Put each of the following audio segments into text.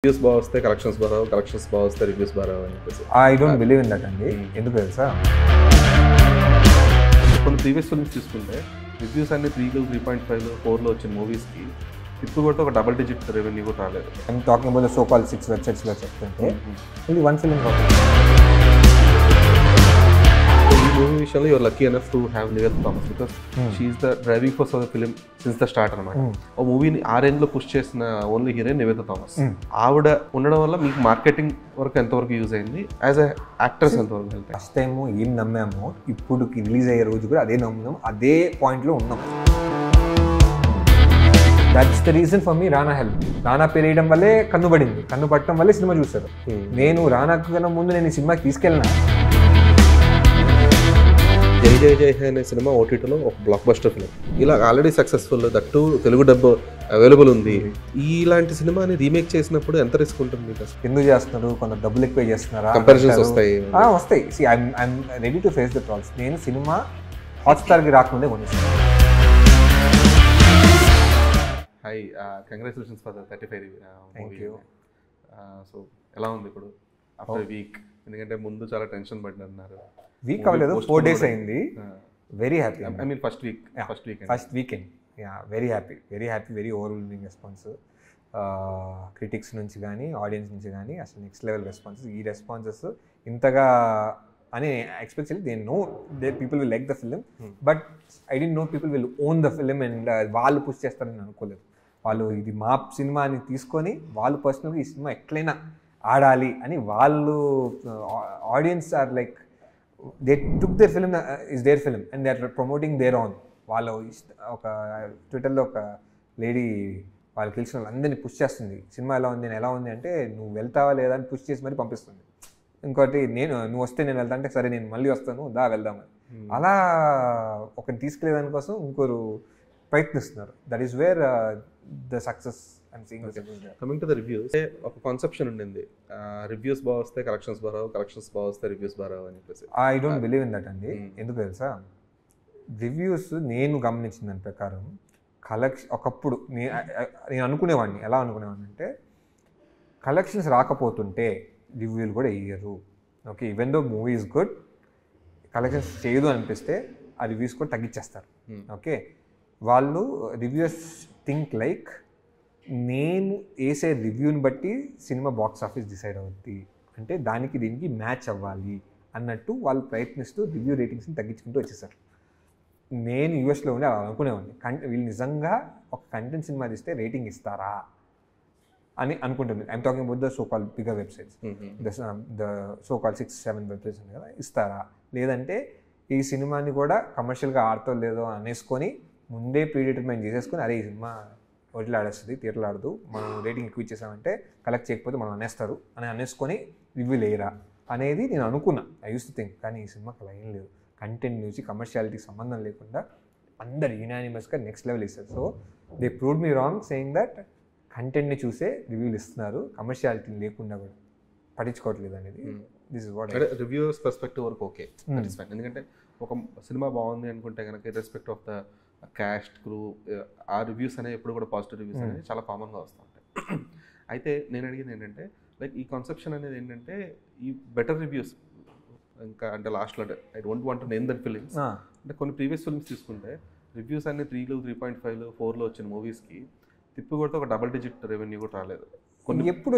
Reviews బాగా వస్తే collections బాగా కలెక్షన్స్ బాగా వస్తే రివ్యూస్ బాగా అని చెప్పేసి I don't believe in that అండి. ఎందుకు తెలుసా? కొన్ని ప్రీవియస్ ఫిల్మ్స్ తీసుకుంటే రివ్యూస్ అన్ని 3 3.5 4లో వచ్చిన మూవీస్కి ఇప్పుడు కూడా ఒక డబుల్ డిజిట్ రెవెన్యూ కూడా రాలేదు. I'm talking about the so called 6 వెబ్సైట్స్లో చెప్తుంటే ఓన్లీ వన్ ఫిల్మ్ ఈ మూవీ విషయంలో your lucky enough to have Nivetha Thomas because she is the driving force of the film since the start అనమాట. ఆ మూవీని ఆ రేంజ్ లో పుష్ చేసిన ఓన్లీ హీరోయిన్ నివేతా థామస్. ఆవిడ ఉండడం వల్ల మీకు మార్కెటింగ్ వరకు ఎంతవరకు యూజ్ అయింది, యాజ్ ఎ యాక్ట్రెస్ ఎంతవరకు వెళ్తాయి? ఫస్ట్ టైం ఏం నమ్మామో ఇప్పుడు రిలీజ్ అయ్యే రోజు కూడా అదే నమ్ముదాం, అదే పాయింట్లో ఉన్నాం. That's the reason for me Rana help. Rana పేరేయడం వల్లే కన్ను పడింది, కన్ను పట్టడం వల్లే సినిమా చూస్తారు. నేను రానా కన్నా ముందు నేను ఈ సినిమాకి తీసుకెళ్ళినా. జై జై జై హే అనే సినిమా ఓటీటీలో ఒక బ్లాక్ బస్టర్ ఫిలిం, ఇలా already successful, that Telugu dub available ఉంది. ఇలాంటి సినిమాని రీమేక్ చేసినప్పుడు ఎంత రిస్క్ ఉంటుంది మీకు? ఎందుకు చేస్తున్నారు, కొంత డబ్బులు ఎక్కువ చేస్తున్నారా, కంపారిజన్స్ వస్తాయి. వస్తాయి. See I'm ready to face the trolls. నేను సినిమా హాట్స్టార్కి రాకముందే కొనేసాను. Hi, congratulations for the 35 thank you. So ఎలా ఉంది ఇప్పుడు ఆఫ్టర్ వీక్? ఎందుకంటే ముందు చాలా టెన్షన్ పడినారు. వీక్ అవ్వలేదు, 4 days అయింది. Very happy. I mean first weekend very happy, very overwhelming response. Critics నుంచి కానీ ఆడియన్స్ నుంచి కానీ అసలు నెక్స్ట్ లెవెల్ రెస్పాన్సెస్. ఈ రెస్పాన్సెస్ ఇంతగా అని ఎక్స్పెక్ట్ చేయలేదు. They know they people will like the film, but I don't know people will own the film and వాళ్ళు పుష్ చేస్తారని అనుకోలేదు. వాళ్ళు ఇది మా సినిమా అని తీసుకొని వాళ్ళు పర్సనల్గా ఈ సినిమా ఎట్లయినా ఆడాలి అని వాళ్ళు audience are like they took their film is their film and they are promoting their on. వాళ్ళు ఒక ట్విట్టర్లో ఒక లేడీ వాళ్ళకి తెలిసిన వాళ్ళందరినీ పుష్ చేస్తుంది. సినిమా ఎలా ఉంది, నేను ఎలా ఉంది అంటే నువ్వు వెళ్తావా లేదా అని పుష్ చేసి మరీ పంపిస్తుంది. ఇంకోటి నువ్వు వస్తే నేను వెళ్తా అంటే సరే నేను మళ్ళీ వస్తాను, దా వెళ్దామని. అలా ఒకరిని తీసుకెళ్ళేదాని కోసం ఇంకోరు ప్రయత్నిస్తున్నారు. That is where the success and seeing. Coming to the reviews, ఒక కాన్సెప్షన్ ఉండింది, రివ్యూస్ బాగా వస్తే కలెక్షన్స్ బాగా కలెక్షన్స్ బాగా వస్తే రివ్యూస్ బాగా అని చెప్పేసి. I don't believe in that అండి. ఎందుకు తెలుసా? రివ్యూస్ నేను గమనించిన దాని ప్రకారం ఒకప్పుడు నేను అనుకునేవాడిని, ఎలా అనుకునేవాడిని అంటే కలెక్షన్స్ రాకపోతుంటే రివ్యూలు కూడా వేయరు. Okay, even though movie is good, collections చేయదు అనిపిస్తే ఆ రివ్యూస్ కూడా తగ్గించేస్తారు. ఓకే, వాళ్ళు రివ్యూస్ థింక్ లైక్ నేను వేసే రివ్యూని బట్టి సినిమా బాక్స్ ఆఫీస్ డిసైడ్ అవుద్ది, అంటే దానికి దీనికి మ్యాచ్ అవ్వాలి అన్నట్టు వాళ్ళు ప్రయత్నిస్తూ రివ్యూ రేటింగ్స్ని తగ్గించుకుంటూ వచ్చేసారు. నేను యూఎస్లో ఉండి అలా అనుకునేవాడిని, వీళ్ళు నిజంగా ఒక కంటెంట్ సినిమా తీస్తే రేటింగ్ ఇస్తారా అని అనుకుంటుంది. I'm talking about the so call bigger websites, the so call 6-7 websites ఉన్నాయి కదా, ఇస్తారా? లేదంటే ఈ సినిమాని కూడా కమర్షియల్గా ఆడుతో లేదో అనేసుకొని ముందే ప్రీడిటర్మైన్ చేసేసుకొని అరే ఈ సినిమా ఓటీలో ఆడేస్తుంది, థియేటర్లో ఆడదు, మనం రేటింగ్ ఎక్కువ ఇచ్చేసామంటే కలెక్ట్ చేయకపోతే మనం అనేస్తారు అని అనేసుకొని రివ్యూ లేరా అనేది నేను అనుకున్నా. I use to think. కానీ ఈ సినిమాకి అలా ఏం లేదు. కంటెంట్ నుంచి కమర్షియాలిటీకి సంబంధం లేకుండా అందరు యునానిమస్గా నెక్స్ట్ లెవెల్ ఇస్తారు. So they proved me wrong saying that కంటెంట్ని చూసే రివ్యూలు ఇస్తున్నారు, కమర్షియాలిటీ లేకుండా కూడా పట్టించుకోవట్లేదు అనేది. This is what reviews perspective వరకు ఓకే, ఎందుకంటే ఒక సినిమా బాగుంది అనుకుంటే కనుక ఇర్రెస్పెక్ట్ ఆఫ్ ద క్యాస్ట్ క్రూ ఆ రివ్యూస్ అనేవి ఎప్పుడు కూడా పాజిటివ్ రివ్యూస్ అనేవి చాలా కామన్గా వస్తూ ఉంటాయి. అయితే నేను అడిగింది ఏంటంటే లైక్ ఈ కాన్సెప్షన్ అనేది ఏంటంటే ఈ బెటర్ రివ్యూస్ ఇంకా అంటే లాస్ట్లో అంటే I don't want to name that films, అంటే కొన్ని ప్రీవియస్ ఫిల్మ్స్ తీసుకుంటే రివ్యూస్ అన్ని 3 3.5 4లో వచ్చిన మూవీస్కి తిప్పి కొడితే ఒక డబుల్ డిజిట్ రెవెన్యూ కూడా రాలేదు. ఎప్పుడు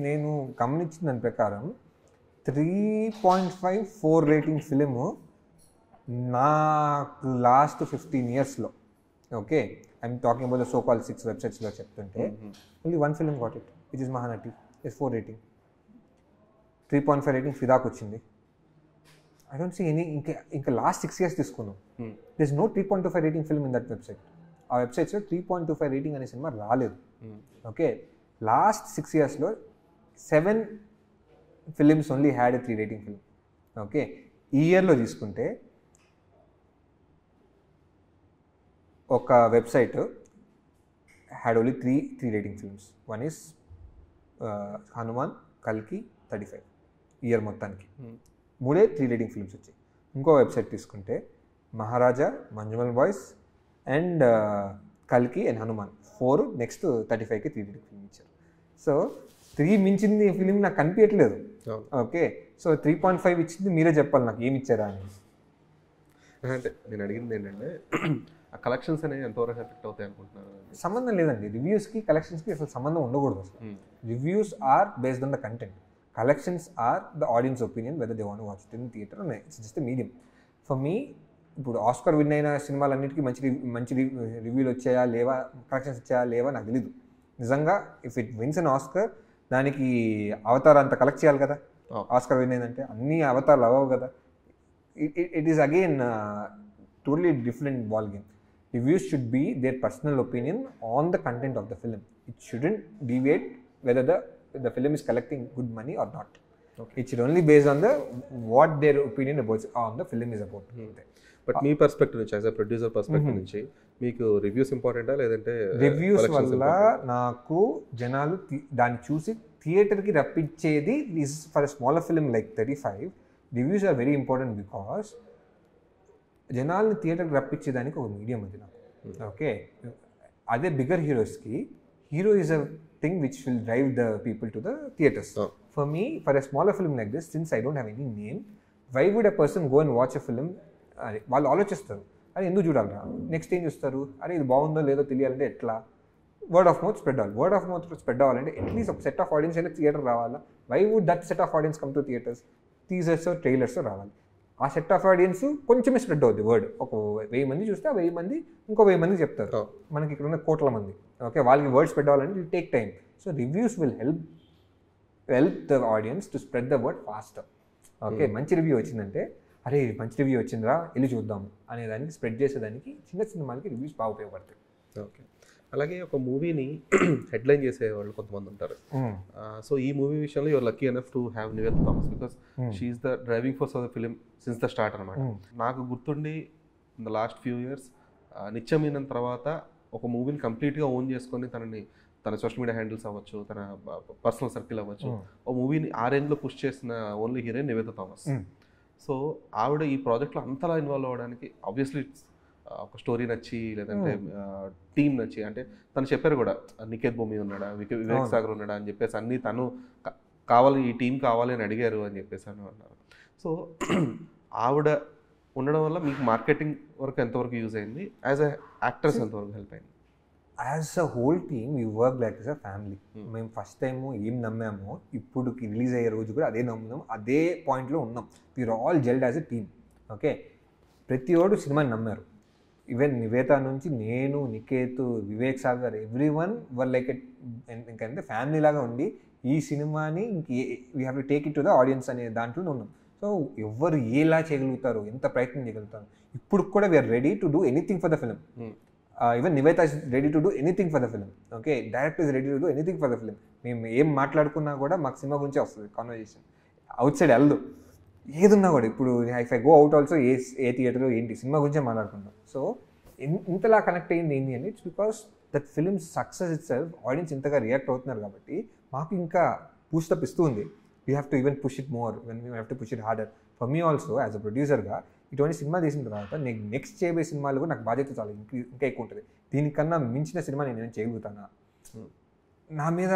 నేను గమనించిన దాని ప్రకారం 3.5 4 రేటింగ్ ఫిలిము నాకు లాస్ట్ 15 yearsలో, okay, I'm talking about the so call 6 వెబ్సైట్స్లో చెప్తుంటే only one film got it, which is Mahanati. Is 4 rating. 3.5 rating ఫిదాక్ వచ్చింది. I don't see any. ఇంకా లాస్ట్ 6 years తీసుకున్నాం, this no 3.25 rating film in that website. ఆ వెబ్సైట్స్లో 3.25 rating అనే సినిమా రాలేదు. ఓకే, లాస్ట్ 6 yearsలో 7 films only had a 3 rating film. Okay, ఈ ఇయర్లో తీసుకుంటే ఒక website had only 3 rating films. One is Hanuman, కల్కి, 35. ఇయర్ మొత్తానికి 3 రేటింగ్ ఫిల్మ్స్ వచ్చాయి. ఇంకో వెబ్సైట్ తీసుకుంటే మహారాజా, మంజుమల్ బాయ్స్ అండ్ కల్కి అండ్ హనుమాన్ 4, నెక్స్ట్ 35కి 3 రేటింగ్ ఫిల్మ్ ఇచ్చారు. సో 3 మించింది ఫిలిం నాకు కనిపించట్లేదు. ఓకే, సో 3.5 ఇచ్చింది మీరే చెప్పాలి నాకు ఏమి ఇచ్చారా అని. అంటే నేను అడిగింది ఏంటంటే ఆ కలెక్షన్స్ అనేవి ఎంతవరకు ఎఫెక్ట్ అవుతాయి అనుకుంటున్నారు? సంబంధం లేదండి, రివ్యూస్కి కలెక్షన్స్కి అసలు సంబంధం ఉండకూడదు అసలు. Reviews are based on the content, collections are the audience opinion whether they want watch it in theatre. It's just medium for me. ఇప్పుడు ఆస్కార్ విన్ అయిన సినిమాలన్నిటికీ మంచి రివ్యూలు వచ్చాయా లేవా, కలెక్షన్స్ వచ్చాయా లేవా నాకు తెలీదు నిజంగా. If it wins an Oscar దానికి అవతార్ అంత కలెక్ట్ చేయాలి కదా. ఆస్కార్ విన్ అయిందంటే అన్ని అవతారాలు అవ్వవు కదా. It is again totally different ball game. Reviews should be their personal opinion on the content of the film. It shouldn't deviate whether the film is collecting good money or not. Okay. It should only based on what their opinion about on the film is about. But me perspective నుంచి as a producer perspective నుంచి మీకు reviews ఇంపార్టెంటా లేదంటే? Reviews వల్ల నాకు జనాలు దాన్ని చూసి థియేటర్కి రప్పించేది is for smaller film like 35. Reviews are very important because జనాల్ని థియేటర్కి రప్పించేదానికి ఒక మీడియం అది నాకు. ఓకే, అదే బిగ్గర్ హీరోస్కి hero is a thing which will drive the people to the theatres. For me, for a smaller film like this, since I don't have any name, why would a person go and watch a film? అది వాళ్ళు ఆలోచిస్తారు, అది ఎందుకు చూడాలరా, next ఏం చూస్తారు, అరే ఇది బాగుందో లేదో తెలియాలంటే ఎట్లా? వర్డ్ ఆఫ్ మౌత్ స్ప్రెడ్ అవ్వాలి. వర్డ్ ఆఫ్ మౌత్ స్ప్రెడ్ అవ్వాలంటే అట్లీస్ట్ ఒక సెట్ ఆఫ్ ఆడియన్స్ అయినా థియేటర్ రావాలా. Why would that set of audience come to theatres? Teasers trailers రావాలి. ఆ సెట్ ఆఫ్ ఆడియన్స్ కొంచెమే స్ప్రెడ్ అవుతుంది వర్డ్. ఒక 1000 మంది చూస్తే ఆ 1000 మంది ఇంకో 1000 మంది చెప్తారు. మనకి ఇక్కడ ఉన్న కోట్ల మంది. ఓకే, వాళ్ళకి వర్డ్ స్ప్రెడ్ అవ్వాలంటే it take time. So reviews will help the audience to spread the word faster. Okay, మంచి రివ్యూ వచ్చిందంటే అరే మంచి రివ్యూ వచ్చిందిరా వెళ్ళి చూద్దాం అనే దానికి స్ప్రెడ్ చేసేదానికి చిన్న సినిమాలకి రివ్యూస్ బాగా ఉపయోగపడతాయి. ఓకే, అలాగే ఒక మూవీని హెడ్లైన్ చేసేవాళ్ళు కొంతమంది ఉంటారు. సో ఈ మూవీ విషయంలో your lucky enough to have Nivetha Thomas because she is the driving force of the film since the start అనమాట. నాకు గుర్తుండి in the last few years నిత్యమైన తర్వాత ఒక మూవీని కంప్లీట్గా ఓన్ చేసుకొని తన సోషల్ మీడియా హ్యాండిల్స్ అవ్వచ్చు, తన పర్సనల్ సర్కిల్ అవ్వచ్చు, ఒక మూవీని ఆ రేంజ్లో పుష్ చేసిన only heroine Nivetha Thomas. So ఆవిడ ఈ ప్రాజెక్ట్లో అంతలా ఇన్వాల్వ్ అవ్వడానికి ఆబ్వియస్లీ ఒక స్టోరీ నచ్చి లేదంటే టీమ్ నచ్చి, అంటే తను చెప్పారు కూడా నిఖేత్ భూమి ఉన్నాడా, వివేక్ సాగర్ ఉన్నాడా అని చెప్పేసి అన్నీ తను కావాలి, ఈ టీం కావాలి అని అడిగారు అని చెప్పేసి అని అన్నారు. సో ఆవిడ ఉండడం వల్ల మీకు మార్కెటింగ్ వరకు ఎంతవరకు యూజ్ అయింది, యాజ్ అ యాక్ట్రెస్ ఎంతవరకు హెల్ప్ అయింది? As a whole team we work like yes a family. మేము ఫస్ట్ టైము ఏం నమ్మామో ఇప్పుడుకి రిలీజ్ అయ్యే రోజు కూడా అదే నమ్ముదాం, అదే పాయింట్లో ఉన్నాం. We are all gelled as a team. Okay, ప్రతి ఒడు సినిమాని నమ్మారు. ఈవెన్ నివేతా నుంచి నేను, Niketh, Vivek Sagar, everyone were like ఇంకంటే ఫ్యామిలీ లాగా ఉండి ఈ సినిమాని we have to take it to the audience అనే దాంట్లో ఉన్నాం. సో ఎవరు ఎలా చేయగలుగుతారు, ఎంత ప్రయత్నం చేయగలుగుతారు. ఇప్పుడు కూడా we are ready to do anything for the film. Even Nivetha is ready to do anything for the film. Okay, director is ready to do anything for the film. మేము ఏం మాట్లాడుకున్నా కూడా మాకు సినిమా గురించే వస్తుంది కాన్వర్జేషన్. అవుట్ సైడ్ వెళ్ళదు ఏదున్నా కూడా. ఇప్పుడు if I go out also a theatre ఏంటి సినిమా గురించే మాట్లాడుకుంటాం. సో ఇంతలా కనెక్ట్ అయ్యింది ఏంటి అని, it's because that film success it self, audience ఇంతగా రియాక్ట్ అవుతున్నారు కాబట్టి మాకు ఇంకా బూస్టప్ ఇస్తూ ఉంది. We have to even push it more, when we have to push it harder. For me also as a ప్రొడ్యూసర్గా ఇటువంటి సినిమా తీసిన తర్వాత నేను నెక్స్ట్ చేయబోయే సినిమాలు కూడా నాకు బాధ్యత చాలా ఇంకా ఎక్కువ ఉంటుంది. దీనికన్నా మించిన సినిమా నేను చేయగలుగుతానా, నా మీద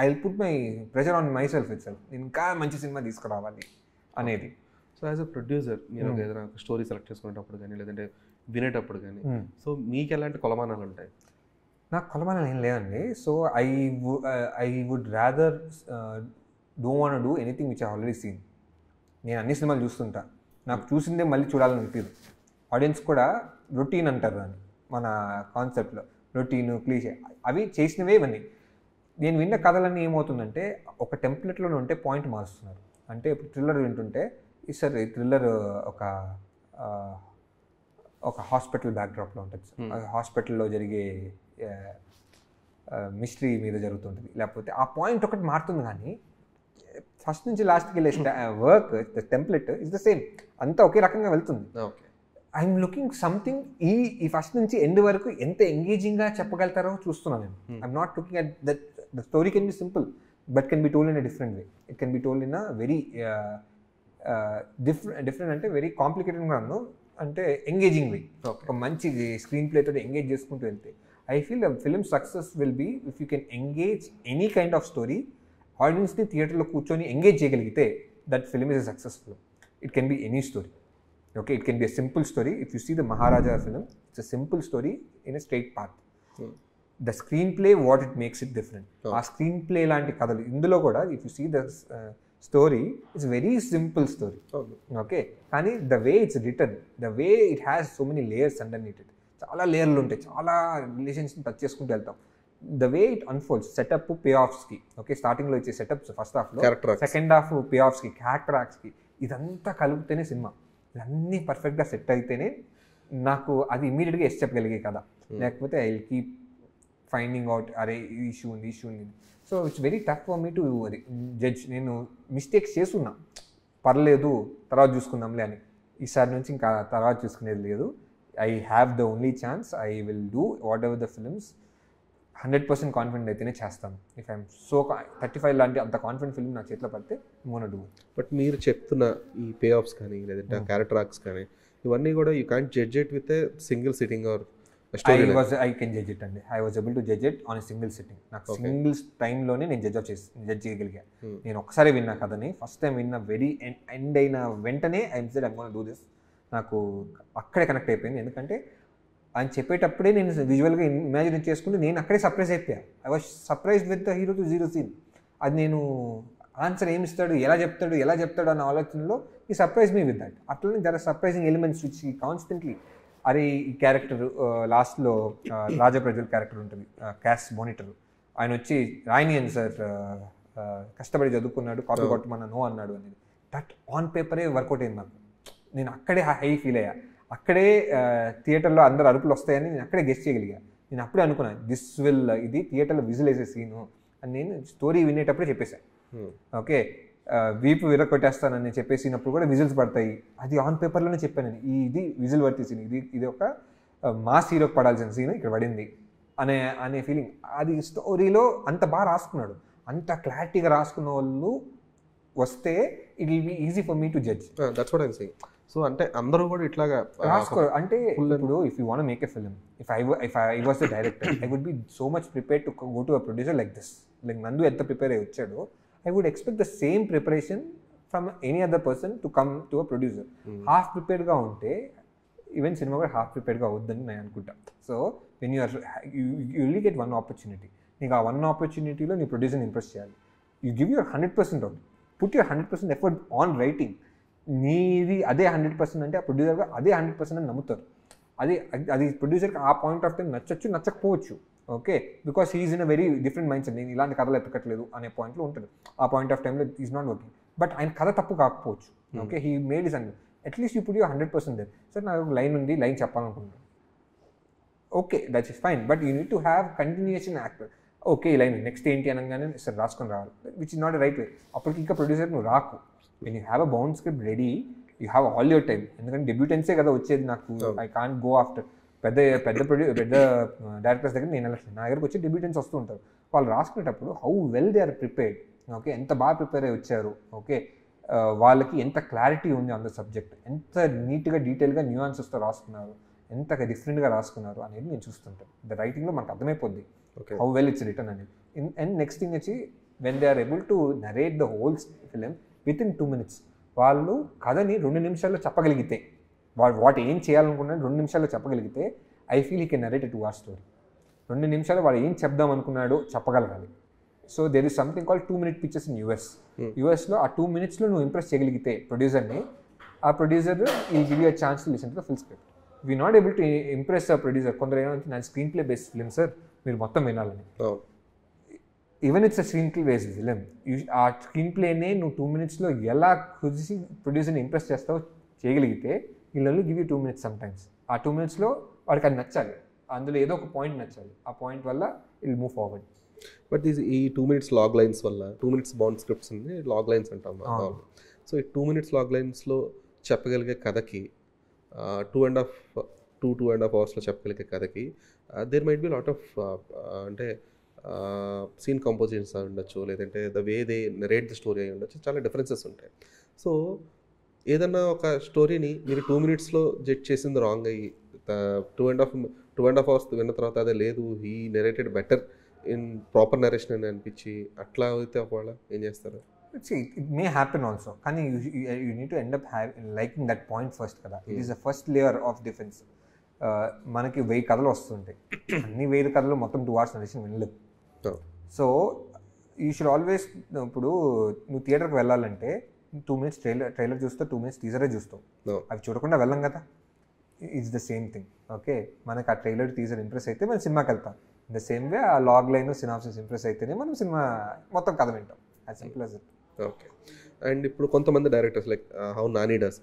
I will put my pressure on my self it self, నేను ఇంకా మంచి సినిమా తీసుకురావాలి అనేది. సో యాజ్ అ ప్రొడ్యూసర్ మీరు ఏదైనా స్టోరీ సెలెక్ట్ చేసుకునేటప్పుడు కానీ లేదంటే వినేటప్పుడు కానీ సో మీకు ఎలాంటి కొలమానాలు ఉంటాయి? నాకు కొలమానాలు ఏం లేదండి. So I would rather don't want do anything which I already seen. నేను అన్ని సినిమాలు చూస్తుంటా, నాకు చూసిందే మళ్ళీ చూడాలని అనిపించదు. ఆడియన్స్ కూడా రొటీన్ అంటారు దాన్ని మన కాన్సెప్ట్లో, రొటీను క్లీషే అవి చేసినవే ఇవన్నీ. నేను విన్న కథలన్నీ ఏమవుతుందంటే ఒక టెంప్లెట్లోనే ఉంటే పాయింట్ మారుస్తున్నారు. అంటే ఇప్పుడు థ్రిల్లర్ వింటుంటే సార్ ఈ థ్రిల్లర్ ఒక హాస్పిటల్ బ్యాక్డ్రాప్లో ఉంటుంది. హాస్పిటల్లో జరిగే మిస్టరీ మీద జరుగుతుంటుంది, లేకపోతే ఆ పాయింట్ ఒకటి మారుతుంది. కానీ ఫస్ట్ నుంచి లాస్ట్కి వెళ్ళే work the template is the same, అంతా ఒకే రకంగా వెళ్తుంది. ఐఎమ్ లుకింగ్ సంథింగ్ ఈ ఫస్ట్ నుంచి ఎండ్ వరకు ఎంత ఎంగేజింగ్గా చెప్పగలుగుతారో చూస్తున్నాను నేను. I'm not looking at that the story can be simple but can be told in a different way. It can be told in a very different అంటే very కాంప్లికేటెడ్గా ఉందో అంటే engaging వే. ఒక మంచి స్క్రీన్ ప్లేతో ఎంగేజ్ చేసుకుంటూ వెళ్తే I feel the film success will be if you can engage any kind of story, ఆడియన్స్ని థియేటర్లో కూర్చొని ఎంగేజ్ చేయగలిగితే that film is successful. It can be any story. Okay, it can be a simple story. If you see the Maharaja film, it's a simple story in a straight path. The screenplay what it makes it different. ఆ screenplay లాంటి కథలు ఇందులో కూడా if you see the story it's very simple story. Okay, కానీ the way it's written, the way it has so many layers underneath it, చాలా లేయర్లు ఉంటాయి, చాలా రిలేషన్స్ని టచ్ చేసుకుంటూ వెళ్తాం. The way it unfolds, setup పే ఆఫ్స్కి, ఓకే, స్టార్టింగ్లో ఇచ్చే సెటప్స్ ఫస్ట్ హాఫ్లో, సెకండ్ హాఫ్ పే ఆఫ్స్కి, క్యారెక్టర్ ఆర్క్స్కి, ఇదంతా కలిపితేనే సినిమా. ఇవన్నీ పర్ఫెక్ట్గా సెట్ అయితేనే నాకు అది ఇమీడియట్గా ఎస్ చెప్పగలిగే కదా, లేకపోతే I will keep finding out అరే ఈ ఇష్యూ ఉంది, ఇష్యూ ఉంది. So it's very tough for me to judge. నేను మిస్టేక్స్ చేస్తున్నా, పర్లేదు తర్వాత చూసుకుందాంలే అని. ఈసారి నుంచి ఇంకా తర్వాత చూసుకునేది లేదు. I have the only chance, I will do what ever the films 100% confident అయితేనే చేస్తాను. ఇఫ్ ఐఎమ్ సో 35 లాంటి అంత కాన్ఫిడెంట్ ఫిల్మ్ నా చేతిలో పడితే మోన డూ. బట్ మీరు చెప్తున్న ఈ పే ఆఫ్స్ కానీ లేదంటే క్యారెక్టర్ ఆర్క్స్ కానీ ఇవన్నీ కూడా you can't judge it with a single sitting are I can judge it అండి. I was able to judge it on a single sitting. నాకు సింగిల్ టైంలోనే నేను జడ్జ్ చేయగలిగా. నేను ఒకసారి విన్నా కథని, ఫస్ట్ టైం విన్న వెరీ ఎండ్ అయిన వెంటనే I'm said I'm gonna do this. నాకు అక్కడే కనెక్ట్ అయిపోయింది. ఎందుకంటే ఆయన చెప్పేటప్పుడే నేను విజువల్గా ఇమాజిన్ చేసుకుంటే నేను అక్కడే సర్ప్రైజ్ అయిపోయా. I was surprised with the hero to zero scene. అది నేను ఆన్సర్ ఏమి ఇస్తాడు, ఎలా చెప్తాడు అన్న ఆలోచనలో ఈ సర్ప్రైజ్ మీ విత్ దట్. అట్లనే there are surprising elements which ఈ కాన్స్టెంట్లీ అరే ఈ క్యారెక్టర్ లాస్ట్లో రాజా ప్రజల క్యారెక్టర్ ఉంటుంది, క్యాష్ మానిటర్, ఆయన వచ్చి రాయనియన్ సార్ కష్టపడి చదువుకున్నాడు, కాపీ కొట్టమన్నా నో అన్నాడు అనేది. దట్ ఆన్ పేపరే వర్కౌట్ అయింది నాకు. నేను అక్కడే హై ఫీల్ అయ్యా. అక్కడే థియేటర్లో అందరు అరుపులు వస్తాయని నేను అక్కడే గెస్ట్ చేయగలిగా. నేను అప్పుడే అనుకున్నాను ఇది థియేటర్లో విజిల్ వేసే సీను అని నేను స్టోరీ వినేటప్పుడే చెప్పేశాను. ఓకే, వీపు విరగొట్టేస్తానని చెప్పేసినప్పుడు కూడా విజిల్స్ పడతాయి, అది ఆన్ పేపర్లోనే చెప్పాను నేను. ఇది విజిల్ పడితే సీన్, ఇది ఒక మాస్ హీరోకి పడాల్సిన సీన్ ఇక్కడ పడింది అనే ఫీలింగ్. అది స్టోరీలో అంత బాగా రాసుకున్నాడు, అంత క్లారిటీగా రాసుకున్న వాళ్ళు వస్తే it will be easy for me to judge. That's what I am saying. So అంటే అందరూ కూడా ఇట్లాగా రాసుకోరు. అంటే ఇప్పుడు if you want make a film, if I was the director, I would be so much prepared to go to a producer like this. Like Nandu ఎంత prepare అయ్యి వచ్చాడో, I would expect the same preparation from any other person to come to a producer. Half prepared ga unte even cinema ga half prepared ga avudani nenu anukunta. So when you only get one opportunity, neeku aa one opportunity lo nee producer ni impress cheyali. You give your 100% out, put your 100% effort on writing. needi ade 100% ante aa producer ga ade 100% ani namutaru. అది producer కి ఆ point of time నచ్చచ్చు, నచ్చకపోవచ్చు. Okay, because he's in a very different mindset. నేను ఇలాంటి కథలు ఎత్తకట్లేదు అనే పాయింట్లో ఉంటుంది. ఆ పాయింట్ ఆఫ్ టైంలో ఈజ్ నాట్ వర్కింగ్. బట్ ఆయన కథ తప్పు కాకపోవచ్చు. Okay, he made is and at least you put you 100% there. Sir నాకు లైన్ ఉంది, లైన్ చెప్పాలనుకుంటున్నాను, okay that's is fine, but you need to have continuation actor. Okay, ఈ line next ఏంటి అనగానే సార్ రాసుకొని రావాలి, which is not a right way. అప్పటికి ఇంకా ప్రొడ్యూసర్ నువ్వు రాకు. When you have a bound script ready, you have all your time. ఎందుకంటే డెబ్యూటెన్సే కదా వచ్చేది నాకు. ఐ కాంట్ గో ఆఫ్టర్ పెద్ద డైరెక్టర్స్ దగ్గర నేను వెళ్ళట్లేదు. నా దగ్గరకు వచ్చి డెబ్యూటెన్స్ వస్తూ ఉంటారు. వాళ్ళు రాసుకునేటప్పుడు how well they are prepared. Okay, ఎంత బాగా ప్రిపేర్ అయ్యి వచ్చారు. ఓకే, వాళ్ళకి ఎంత క్లారిటీ ఉంది ఆన్ ద సబ్జెక్ట్, ఎంత నీట్గా డీటెయిల్గా న్యూయాన్సెస్తో రాసుకున్నారు, ఎంత డిఫరెంట్గా రాసుకున్నారు అనేది నేను చూస్తుంటాను. ద రైటింగ్లో మనకు అర్థమైపోద్ది హౌ వెల్ ఇట్స్ రిటర్న్ అనేది. అండ్ నెక్స్ట్ థింగ్ వచ్చి when they are able to narrate the whole film within 2 minutes, వాళ్ళు కథని 2 నిమిషాల్లో చెప్పగలిగితే, వాడు ఏం చేయాలనుకున్నాడు 2 నిమిషాల్లో చెప్పగలిగితే, I feel he can narrate 2 hour story. 2 నిమిషాలు వాడు ఏం చెప్దాం అనుకున్నాడో చెప్పగలగాలి. So there is something called 2-minute pictures in యూఎస్లో. ఆ 2 minutesలో నువ్వు ఇంప్రెస్ చేయగలిగితే ప్రొడ్యూసర్ని, ఆ producer will give you a chance to listen to the full script. We not able to impress a producer. కొందరు ఏమంటే నా screenplay based film sir, మీరు మొత్తం వినాలని. Even it's a screen play based film, ఆ screen ప్లేనే నువ్వు 2 minutesలో ఎలా కుదిసి ప్రొడ్యూసర్ని impress చేస్తావో చేయగలిగితే, వీళ్ళు only give you 2 minutes sometimes. ఆ 2 minutesలో వాడికి అది నచ్చాలి, అందులో ఏదో ఒక పాయింట్ నచ్చాలి. ఆ పాయింట్ వల్ల విల్ మూవ్ ఫార్వర్డ్. బట్ ఈ 2 minutes లాగ్ లైన్స్ వల్ల, 2 minutes బాండ్ స్క్రిప్ట్స్ ఉంది, లాగ్ లైన్స్ అంటాం. సో ఈ 2 minutes లాగ్ లైన్స్లో చెప్పగలిగే కథకి 2.5 hours చెప్పగలిగే కథకి there might be lot of అంటే సీన్ కంపోజిషన్స్ అయి ఉండొచ్చు, లేదంటే the way they narrate the story అయి ఉండొచ్చు, చాలా డిఫరెన్సెస్ ఉంటాయి. సో ఏదన్నా ఒక స్టోరీని మీరు 2 minutesలో జడ్జ్ చేసింది రాంగ్ అయ్యి 2.5 hours విన్న తర్వాత అదే లేదు he narrated better in proper narration అని అనిపించి అట్లా అయితే ఒకవేళ ఏం చేస్తారు? See, it may happen also. కానీ you need to end up liking that point first కదా. It is the first layer of defense. మనకి 1000 కథలు వస్తుంటాయి, అన్ని 1000 కథలు మొత్తం 2 hours నరేషన్ వినలేదు. సో యూ షుడ్ ఆల్వేస్, ఇప్పుడు నువ్వు థియేటర్కి వెళ్ళాలంటే 2 minutes ట్రైలర్ చూస్తావు, 2 minutes టీజరే చూస్తావు. అవి చూడకుండా వెళ్ళం కదా. It's the same thing. Okay, మనకు ఆ ట్రైలర్ టీజర్ ఇంప్రెస్ అయితే మనం సినిమాకి వెళ్తాం. ద సేమ్ వే ఆ లాగ్ లైన్ సినాప్సిస్ ఇంప్రెస్ అయితేనే మనం సినిమా మొత్తం కథ వింటాం. As simple as it. Okay. And ఇప్పుడు కొంతమంది directors like how Nani does,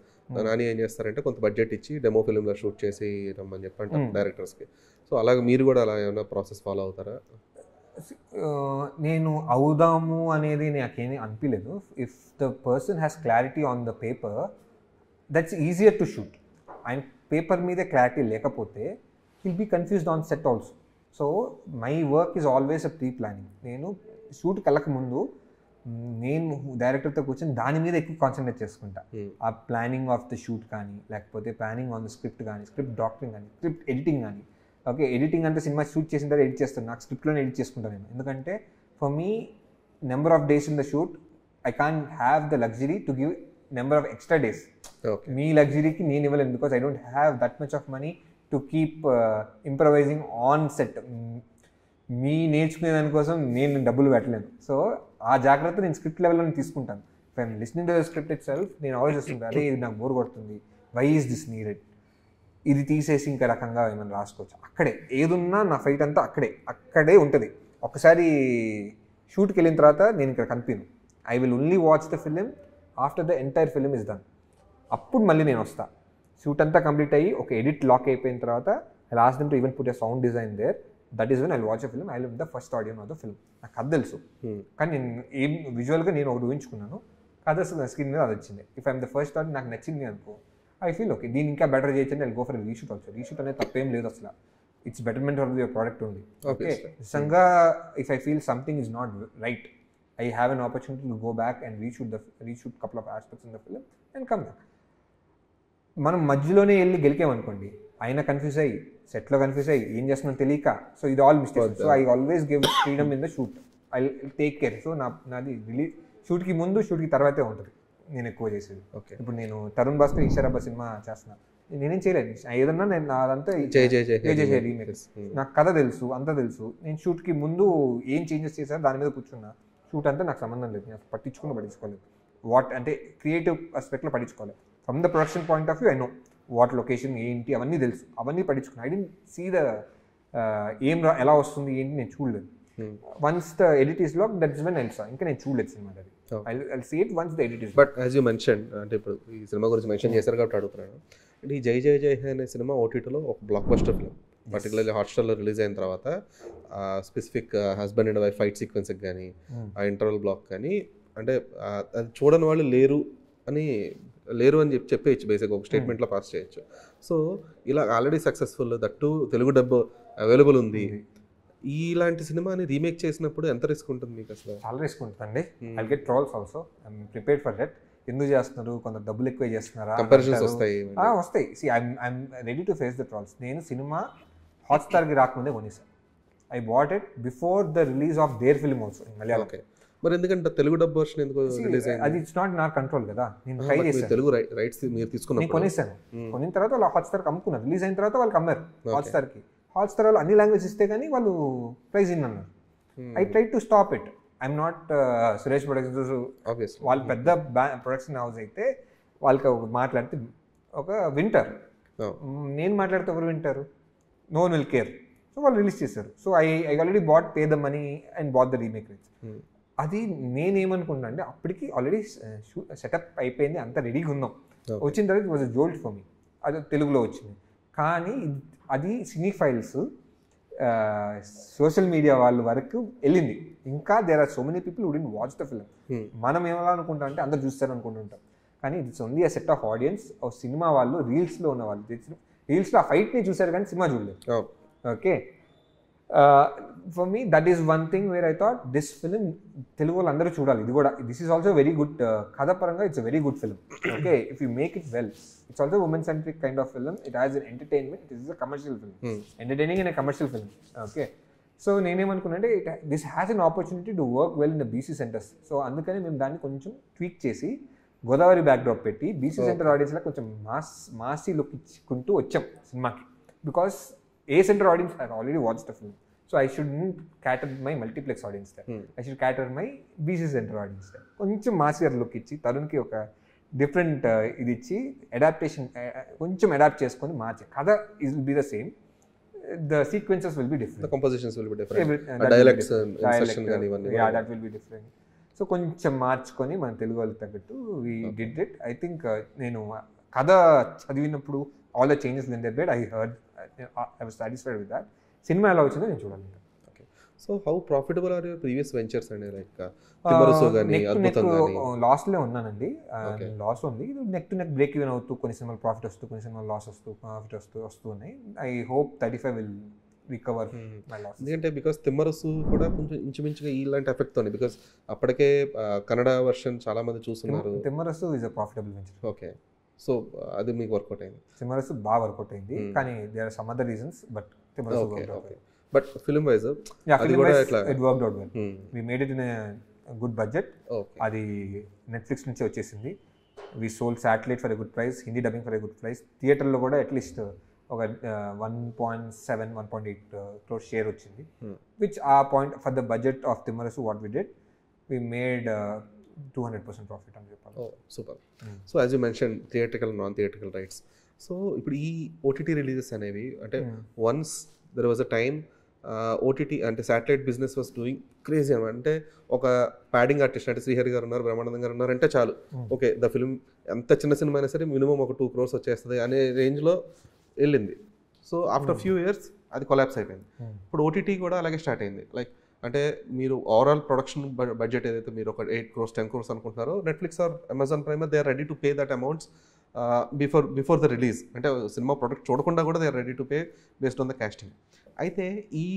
Nani ఏం చేస్తారంటే కొంత బడ్జెట్ ఇచ్చి డెమో ఫిల్మ్లో షూట్ చేసి రమ్మని చెప్పంటారు డైరెక్టర్స్కి. సో అలాగే మీరు కూడా అలా ఏమైనా ప్రాసెస్ ఫాలో అవుతారా? నేను అవుదాము అనేది నాకేమీ అనిపించలేదు. If the person has clarity on the paper, that's easier to shoot. ఆయన పేపర్ మీదే క్లారిటీ లేకపోతే will be confused on set also. So my work is always a pre planning. నేను షూట్కి వెళ్ళకముందు నేను డైరెక్టర్తో కూర్చొని దాని మీద ఎక్కువ కాన్సన్ట్రేట్ చేసుకుంటా. ఆ ప్లానింగ్ ఆఫ్ ద షూట్ కానీ, లేకపోతే ప్లానింగ్ ఆన్ ద స్క్రిప్ట్ కానీ, స్క్రిప్ట్ డాక్టరింగ్ కానీ, స్క్రిప్ట్ ఎడిటింగ్ కానీ. ఓకే, ఎడిటింగ్ అంటే సినిమా షూట్ చేసిన తర్వాత ఎడిట్ చేస్తాను, నాకు స్క్రిప్ట్లోనే ఎడిట్ చేసుకుంటాను నేను. ఎందుకంటే for me number of days in the shoot I can have the luxury to give number of extra days. మీ లగ్జరీకి నేను ఇవ్వలేను, because I don't have that much of money to keep improvising on set. మీ నేర్చుకునే దానికోసం నేను డబ్బులు పెట్టలేను. So ఆ జాగ్రత్త నేను స్క్రిప్ట్ లెవెల్లో తీసుకుంటాను. If I'm listening to the script it self, నేను ఆలోచిస్తుంటాను, అదే ఇది నాకు బోర్ కొడుతుంది, వై ఈజ్ దిస్ నీడెడ్, ఇది తీసేసి ఇంకా రకంగా ఏమైనా రాసుకోవచ్చు. అక్కడే ఏదున్నా నా ఫైట్ అంతా అక్కడే ఉంటుంది. ఒకసారి షూట్కి వెళ్ళిన తర్వాత నేను ఇక్కడ కనిపించను. I will only watch the film after the entire film is done. అప్పుడు మళ్ళీ నేను వస్తా. షూట్ అంతా కంప్లీట్ అయ్యి ఒక ఎడిట్ లాక్ అయిపోయిన తర్వాత I last them to even put a sound design there. That is when I watch a film, I will be the first audience of the film. నాకు అది తెలుసు, కానీ నేను ఏం విజువల్గా నేను ఒకటి ఊహించుకున్నాను, కథ స్క్రీన్ మీద అది వచ్చింది. ఇఫ్ ఐఎమ్ ద ఫస్ట్ ఆడియన్, నాకు నచ్చింది అనుకో, ఐ ఫీల్ ఓకే దీన్ని ఇంకా బెటర్ చేయొచ్చండి, I go for reshoot also. Reshoot అనేది తప్పేం లేదు అసలు, it's betterment of your product ఉంది. ఓకే, నిజంగా if I feel something is not right, I have an opportunity to go back and reshoot couple of aspects in the film and come back. మనం మధ్యలోనే వెళ్ళి గెలికామనుకోండి, అయినా confuse అయ్యి, సెట్లో confuse అయ్యి, ఏం చేస్తున్నాం తెలియక, సో ఇది all mistake. So I always give freedom in the shoot, I take care. So నాది రిలీజ్ షూట్కి ముందు షూట్కి తర్వాతే ఉంటుంది నేను ఎక్కువ చేసేది. ఓకే, ఇప్పుడు నేను తరుణ్ భాస్కర్ ఈశ్వరబ్బా సినిమా చేస్తున్నాను, నేనేం చేయలేదు, ఏదన్నా నేను నాదంతా రీమేక్. నాకు కథ తెలుసు, అంతా తెలుసు. నేను షూట్కి ముందు ఏం చేంజెస్ చేశాను దాని మీద కూర్చున్నా. షూట్ అంతా నాకు సంబంధం లేదు, నేను పట్టించుకోలేదు. వాట్ అంటే క్రియేటివ్ ఆస్పెక్ట్లో పట్టించుకోలేదు. From the production point of view I know what location ఏంటి అవన్నీ తెలుసు, అవన్నీ పట్టించుకున్నాను. ఐ డెంట్ సీ ద ఎలా వస్తుంది ఏంటి నేను చూడలేదు. Once the edit is lock, that's when I saw. ఇంకా నేను చూడలేదు సినిమా, అది I see it once the edit is. But as you mention, అంటే ఇప్పుడు ఈ సినిమా గురించి మెన్షన్ చేశారు కాబట్టి అడుగుతున్నాను. అంటే ఈ జై జై జై హే అనే సినిమా ఓటీటీలో ఒక బ్లాక్ బస్టర్ ఫిల్మ్, పర్టికులర్లీ హాట్స్టార్లో రిలీజ్ అయిన తర్వాత specific husband and wife fight సీక్వెన్స్కి కానీ, ఆ ఇంటర్వల్ బ్లాక్ కానీ, అంటే అది చూడని వాళ్ళు లేరు అని చెప్పేయచ్చు, బేసిక్గా ఒక స్టేట్మెంట్లో పాస్ చేయొచ్చు. సో ఇలా ఆల్రెడీ సక్సెస్ఫుల్, దట్టు తెలుగు డబ్బు అవైలబుల్ ఉంది. ఇలాంటి సినిమాని రీమేక్ చేసినప్పుడు ఎంత రిస్క్ ఉంటుంది మీకు? అసలు చాలా రిస్క్ ఉంటుందండి. I get trolls also, I'm prepared for that. ఎందుకు చేస్తున్నారు, కొంత డబ్బులు ఎక్కువ చేస్తున్నారా, కంపారిజన్స్ వస్తాయి. See I'm ready to face the trolls. నేను సినిమా హాట్స్టార్కి రాకముందే కొనేసాను. I bought it before the release of their film also in Malayalam. Okay, మరి ఎందుకంటే తెలుగు డబ్ వర్షన్ ఎందుకు రిలీజ్ అయింది? అది ఇట్స్ నాట్ నా కంట్రోల్ కదా. నేను ట్రై చేశాను, తెలుగు రైట్స్ మీరు తీసుకున్నాను, నేను కొనేసాను. కొనిన తర్వాత వాళ్ళు హాట్స్టార్కి అమ్ముకున్నారు. రిలీజ్ అయిన తర్వాత వాళ్ళకి అమ్మారు హాట్స్టార్కి. హాట్స్టార్ వాళ్ళు అన్ని లాంగ్వేజ్ ఇస్తే కానీ వాళ్ళు ప్రైజ్ ఇన్ అన్నారు. I try to stop it. I'm not Suresh productions, వాళ్ళు పెద్ద ప్రొడక్షన్ హౌస్ అయితే వాళ్ళకి మాట్లాడితే ఒక వింటారు, నేను మాట్లాడితే ఎవరు వింటారు? No one will care. So వాళ్ళు రిలీజ్ చేశారు. So I already pay the money and bought the remake rights. అది నేనేమనుకున్నా అంటే అప్పటికి ఆల్రెడీ సెటప్ అయిపోయింది, అంతా రెడీగా ఉన్నాం. వచ్చిన తర్వాత it was a jolt for me, అది తెలుగులో వచ్చింది. కానీ అది సినీ ఫైల్స్ సోషల్ మీడియా వాళ్ళ వరకు వెళ్ళింది. ఇంకా there are so many people who didn't watch the film. మనం ఏమలా అనుకుంటాం అంటే అందరు చూస్తారు అనుకుంటుంటాం, కానీ it's only a set of audience. సినిమా వాళ్ళు రీల్స్లో ఉన్న వాళ్ళు రీల్స్లో ఆ ఫైట్ని చూశారు కానీ సినిమా చూడలేదు. Okay, for me that is one thing where I thought this film Telugu వాళ్ళు అందరూ చూడాలి. ఇది కూడా this is also very good కథ పరంగా it's very good film. Okay, if you make it well, it's also women centric kind of film. It has an entertainment, it is a commercial film, entertaining and commercial film. Okay, so నేనేమనుకున్నా అంటే this has an opportunity to work well in the BC centres. So అందుకని మేము దాన్ని కొంచెం tweak చేసి Godavari backdrop పెట్టి BC centre ఆడియన్స్లో కొంచెం Masih look ఇచ్చుకుంటూ వచ్చాం సినిమాకి. Because A centre audience have already watch the film. So I shouldn't cater my multiplex audience there. I should cater my BC center audience there. కొంచెం మాసియర్ లుక్ ఇచ్చి తరుణ్కి ఒక different ఇది ఇచ్చి అడాప్టేషన్ కొంచెం అడాప్ట్ చేసుకొని మార్చి కథ is will be the same, the sequences will be different, the compositions will be different, dialects insertion గాని ఇవన్నీ, yeah, that will be different. So కొంచెం మార్చుకొని మన తెలుగు వాళ్ళకి తగ్గట్టు we did it. I think నేను కథ చదివినప్పుడు all the changes in their bed I heard, I was satisfied with that. సినిమా ఎలా వచ్చిందో నేను చూడాలి. Okay, so how profitable are your previous ventures అండి? లైక్ తిమ్మరుసు గాని అద్భుతం గాని. లాస్లో ఉన్నానండి, లాస్ ఉంది. Neck to neck break even అవుతూ కొన్ని సినిమాలు ప్రాఫిట్ వస్తూ కొన్ని సినిమాలు లాస్ వస్తూ ప్రాఫిట్ వస్తూ ఉన్నాయి. I hope 35 will recover my loss. ఎందుకంటే బికాస్ తిమ్మరుసు కూడా కొంచెం ఇంచుమించుగా ఇలాంటి ఎఫెక్ట్ ఉంది. బికాస్ అప్పటికే కన్నడ వర్షన్ చాలా మంది చూస్తున్నారు. Thimmarusu is a profitable venture. Okay, so అది మీకు వర్కౌట్ అయింది. తిమ్మరుసు బాగా వర్కౌట్ అయింది, కానీ there are some other reasons, but but film wise అది కూడా it worked out well. We made it in a good budget. అది నెట్ఫ్లిక్స్ నుంచి వచ్చేసింది. We sold satellite for a good price, Hindi dubbing for a good price. థియేటర్లో కూడా at least ఒక 1.7-1.8 crore share వచ్చింది, which ఆ point for the budget of Thimmarusu what we did, we made 200% profit అని చెప్పాలి. Super. So as you mention theatrical non theatrical rights. So ఇప్పుడు ఈ OTT releases అనేవి అంటే once there was a time OTT అంటే satellite business was doing crazy అనమాట. అంటే ఒక ప్యాడింగ్ ఆర్టిస్ట్ అంటే శ్రీహరి గారు ఉన్నారు, బ్రహ్మానందం గారు ఉన్నారు అంటే చాలు, ఓకే ద ఫిల్మ్ ఎంత చిన్న సినిమా అయినా సరే మినిమం ఒక 2 crores వచ్చేస్తుంది అనే రేంజ్లో వెళ్ళింది. సో ఆఫ్టర్ ఫ్యూ ఇయర్స్ అది కొలాప్స్ అయిపోయింది. ఇప్పుడు ఓటీటీ కూడా అలాగే స్టార్ట్ అయింది. లైక్ అంటే మీరు ఓవరాల్ ప్రొడక్షన్ బడ్జెట్ ఏదైతే మీరు ఒక 8 crores 10 crores అనుకుంటున్నారో, Netflix or Amazon Prime they are ready to pay that amounts before the release. అంటే సినిమా ప్రొడక్ట్ చూడకుండా కూడా they are ready to pay based on the casting. అయితే ఈ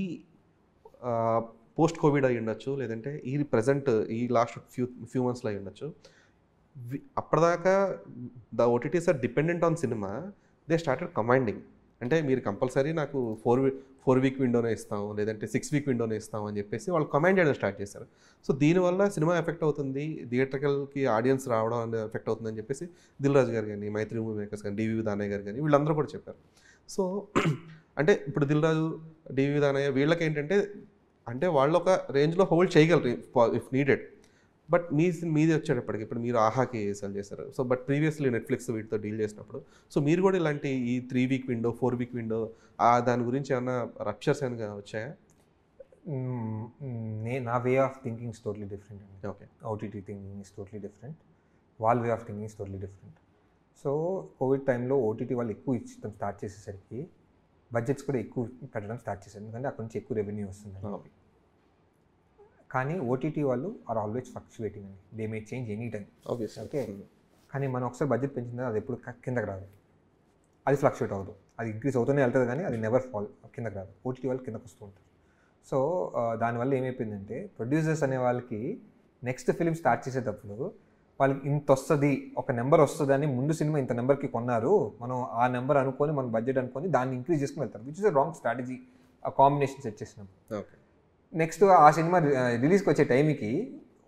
పోస్ట్ కోవిడ్ అయి ఉండొచ్చు, లేదంటే ఈ ప్రజెంట్ ఈ లాస్ట్ ఫ్యూ మంత్స్లో అయి ఉండొచ్చు, అప్పటిదాకా the OTTs are dependent on సినిమా, దే స్టార్టెడ్ కమాండింగ్. అంటే మీరు కంపల్సరీ నాకు 4 week విండోనే ఇస్తాం, లేదంటే 6 week విండోనే ఇస్తాం అని చెప్పేసి వాళ్ళు కమాండ్ చేయడం స్టార్ట్ చేశారు. సో దీనివల్ల సినిమా ఎఫెక్ట్ అవుతుంది, థియేటర్కల్కి ఆడియన్స్ రావడం అనేది ఎఫెక్ట్ అవుతుంది అని చెప్పేసి దిల్ రాజు గారు కానీ, మైత్రి మూవీ మేకర్స్ కానీ, డివి దానయ్య గారు కానీ వీళ్ళందరూ కూడా చెప్పారు. సో అంటే ఇప్పుడు దిల్ రాజు, డివి దానయ్య వీళ్ళకి ఏంటంటే అంటే వాళ్ళు ఒక రేంజ్లో హోల్డ్ చేయగలరు ఇఫ్ నీడెడ్. బట్ మీది వచ్చేటప్పటికి ఇప్పుడు మీరు ఆహాకి సెల్ చేశారు. సో బట్ ప్రీవియస్లీ నెట్ఫ్లిక్స్ వీటితో డీల్ చేసినప్పుడు సో మీరు కూడా ఇలాంటి ఈ 3 week విండో 4 week విండో దాని గురించి ఏమన్నా రప్చర్స్ ఏమైనా వచ్చాయా? నా way of thinking is totally different అండి. Okay, OTT thinking is totally different, వాళ్ళ way of thinking is totally different. So COVID టైంలో ఓటీటీ వాళ్ళు ఎక్కువ ఇచ్చడం స్టార్ట్ చేసేసరికి బడ్జెట్స్ కూడా ఎక్కువ పెట్టడం స్టార్ట్ చేశారు, ఎందుకంటే అక్కడ నుంచి ఎక్కువ రెవెన్యూ వస్తుంది. కానీ ఓటీటీ వాళ్ళు ఆర్ ఆల్వేస్ ఫ్లక్చువేటింగ్ అండి, they may change any time. Okay, కానీ మనం ఒకసారి బడ్జెట్ పెంచిందా అది ఎప్పుడు కిందకి రాదు, అది ఫ్లక్చువేట్ అవ్వదు, అది ఇంక్రీజ్ అవుతూనే వెళ్తుంది కానీ అది నెవర్ ఫాల్, కిందకి రాదు. ఓటీటీ వాళ్ళు కిందకు వస్తూ ఉంటారు. సో దానివల్ల ఏమైపోయిందంటే ప్రొడ్యూసర్స్ అనే వాళ్ళకి నెక్స్ట్ ఫిలిం స్టార్ట్ చేసేటప్పుడు వాళ్ళకి ఇంత వస్తుంది, ఒక నెంబర్ వస్తుంది అని ముందు సినిమా ఇంత నెంబర్కి కొన్నారు, మనం ఆ నెంబర్ అనుకొని మన బడ్జెట్ అనుకొని దాన్ని ఇంక్రీజ్ చేసుకుని వెళ్తారు, which is a wrong strategy. ఆ కాంబినేషన్ సెట్ చేసినాం. ఓకే, నెక్స్ట్ ఆ సినిమా రిలీజ్కి వచ్చే టైంకి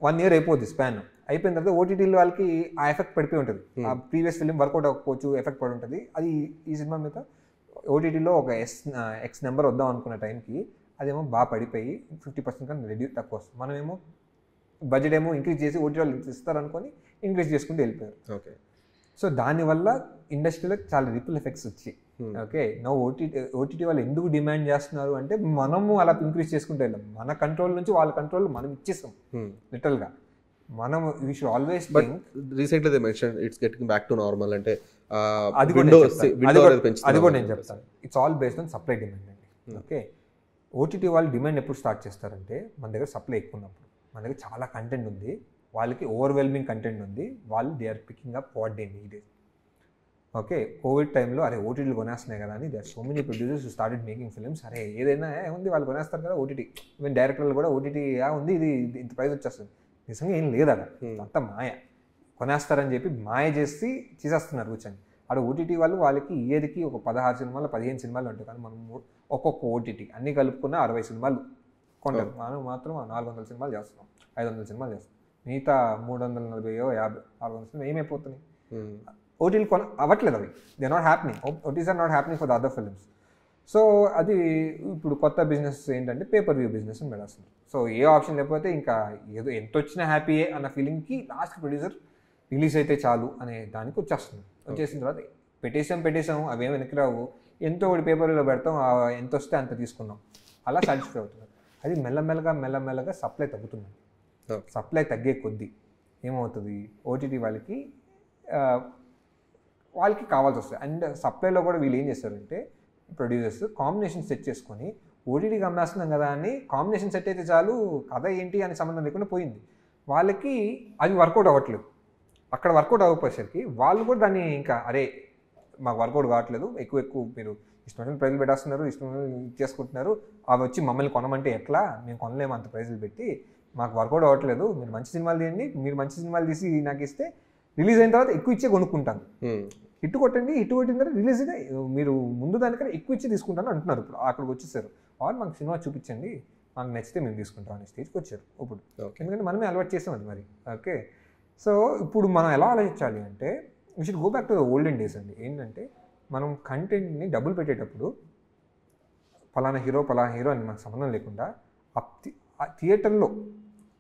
1 year అయిపోద్ది స్పాన్. అయిపోయిన తర్వాత ఓటీటీలో వాళ్ళకి ఆ ఎఫెక్ట్ పడిపోయి ఉంటుంది. ఆ ప్రీవియస్ ఫిలిం వర్కౌట్ అవ్వకపోవచ్చు, ఎఫెక్ట్ పడి ఉంటుంది. అది ఈ సినిమా మీద ఓటీటీలో ఒక ఎక్స్ నెంబర్ వద్దాం అనుకున్న టైంకి అదేమో బాగా పడిపోయి 50% కన్నా తక్కువ వస్తుంది. మనమేమో బడ్జెట్ ఏమో ఇంక్రీజ్ చేసి ఓటీటీ వాళ్ళు ఇస్తారనుకొని ఇంక్రీజ్ చేసుకుంటూ వెళ్ళిపోయారు. ఓకే, సో దానివల్ల ఇండస్ట్రీలో చాలా రిపుల్ ఎఫెక్ట్స్ వచ్చాయి. ఓకే, నా ఓటీటీ వాళ్ళు ఎందుకు డిమాండ్ చేస్తున్నారు అంటే మనము అలా ఇంక్రీజ్ చేసుకుంటూ వెళ్ళాం, మన కంట్రోల్ నుంచి వాళ్ళ కంట్రోల్ మనం ఇచ్చేస్తాం లిటరల్గా. మనం we should always think. Recently they mention it's getting back to normal అంటే అది కూడా నేను చెప్తాను. It's all based on supply demand అండి. ఓకే, ఓటీటీ వాళ్ళు డిమాండ్ ఎప్పుడు స్టార్ట్ చేస్తారంటే మన దగ్గర సప్లై ఎక్కువ ఉన్నప్పుడు, మన దగ్గర చాలా కంటెంట్ ఉంది, వాళ్ళకి ఓవర్వెల్మింగ్ కంటెంట్ ఉంది, వాళ్ళు they are picking up what they need. Okay, Covid టైంలో అరే ఓటీటీలు కొనేస్తున్నాయి కదా అని, there so many producers started making films. అరే ఏదైనా ఉంది వాళ్ళు కొనేస్తారు కదా ఓటీటీ, ఈవెన్ డైరెక్టర్లు కూడా ఓటీటీ ఉంది, ఇది ఇంత ప్రైస్ వచ్చేస్తుంది. నిజంగా ఏం లేదు అక్కడ, అంత మాయ. కొనేస్తారని చెప్పి మాయ చేసి చేసేస్తున్నారు కూర్చొని. అక్కడ ఓటీటీ వాళ్ళకి ఇయర్కి ఒక 16 సినిమాలు 15 సినిమాలు ఉంటాయి, కానీ మనం ఒక్కొక్క ఓటీటీ అన్నీ కలుపుకున్న 60 సినిమాలు కొంటారు. మనం మాత్రం 400 సినిమాలు చేస్తున్నాం, 500 సినిమాలు చేస్తున్నాం. మిగతా 340 50 400 సినిమాలు ఏమైపోతున్నాయి? ఓటీలు అవ్వట్లేదు అవి. They not happening. OTTs are not happening for the other films. So అది ఇప్పుడు కొత్త బిజినెస్ ఏంటంటే పేపర్ వ్యూ బిజినెస్ అని పెడేస్తుంది. సో ఏ ఆప్షన్ లేకపోతే ఇంకా ఏదో ఎంత వచ్చినా హ్యాపీయే అన్న ఫీలింగ్కి లాస్ట్ ప్రొడ్యూసర్ రిలీజ్ అయితే చాలు అనే దానికి వచ్చేస్తుంది. వచ్చేసిన తర్వాత పెట్టేసాం అవేం వెనక్కి రావు, ఎంతో ఒకటి పేపర్లో పెడతాం, ఎంత వస్తే అంత తీసుకున్నాం, అలా సాటిస్ఫై అవుతున్నారు. అది మెల్లమెల్లగా సప్లై తగ్గుతుంది. సప్లై తగ్గే కొద్దీ ఏమవుతుంది, ఓటీటీ వాళ్ళకి కావాల్సి వస్తుంది. అండ్ సప్లైలో కూడా వీళ్ళు ఏం చేస్తారంటే ప్రొడ్యూసర్స్ కాంబినేషన్ సెట్ చేసుకొని ఓటీటీకి అమ్మేస్తున్నాం కదా అని కాంబినేషన్ సెట్ అయితే చాలు, కథ ఏంటి అని సంబంధం లేకుండా పోయింది. వాళ్ళకి అది వర్కౌట్ అవ్వట్లేదు. అక్కడ వర్కౌట్ అవ్వకపోయేసరికి వాళ్ళు కూడా దాన్ని ఇంకా అరే మాకు వర్కౌట్ కావట్లేదు, ఎక్కువ మీరు ఇష్టమైన ప్రైజులు పెట్టేస్తున్నారు, ఇష్టమైన చేసుకుంటున్నారు, అవి వచ్చి మమ్మల్ని కొనమంటే ఎట్లా, మేము కొనలేము అంత ప్రైజులు పెట్టి, మాకు వర్కౌట్ అవ్వట్లేదు, మీరు మంచి సినిమాలు తీయండి, మీరు మంచి సినిమాలు తీసి నాకు ఇస్తే రిలీజ్ అయిన తర్వాత ఎక్కువ ఇచ్చే కొనుక్కుంటాను, హిట్ కొట్టండి, హిట్ కొట్టిన తర్వాత రిలీజ్ అయితే మీరు ముందు దానికన్నా ఎక్కువ ఇచ్చి తీసుకుంటాను అంటున్నారు. ఇప్పుడు అక్కడికి వచ్చేసారు. వాళ్ళు మాకు సినిమా చూపించండి, మాకు నచ్చితే మేము తీసుకుంటాం అనే స్టేజ్కి వచ్చారు ఇప్పుడు. ఎందుకంటే మనమే అలవాటు చేసాం అది మరి. ఓకే, సో ఇప్పుడు మనం ఎలా ఆలోచించాలి అంటే we should go back to the olden days అండి. ఏంటంటే మనం కంటెంట్ని డబ్బులు పెట్టేటప్పుడు ఫలానా హీరో అని మనకు సంబంధం లేకుండా థియేటర్లో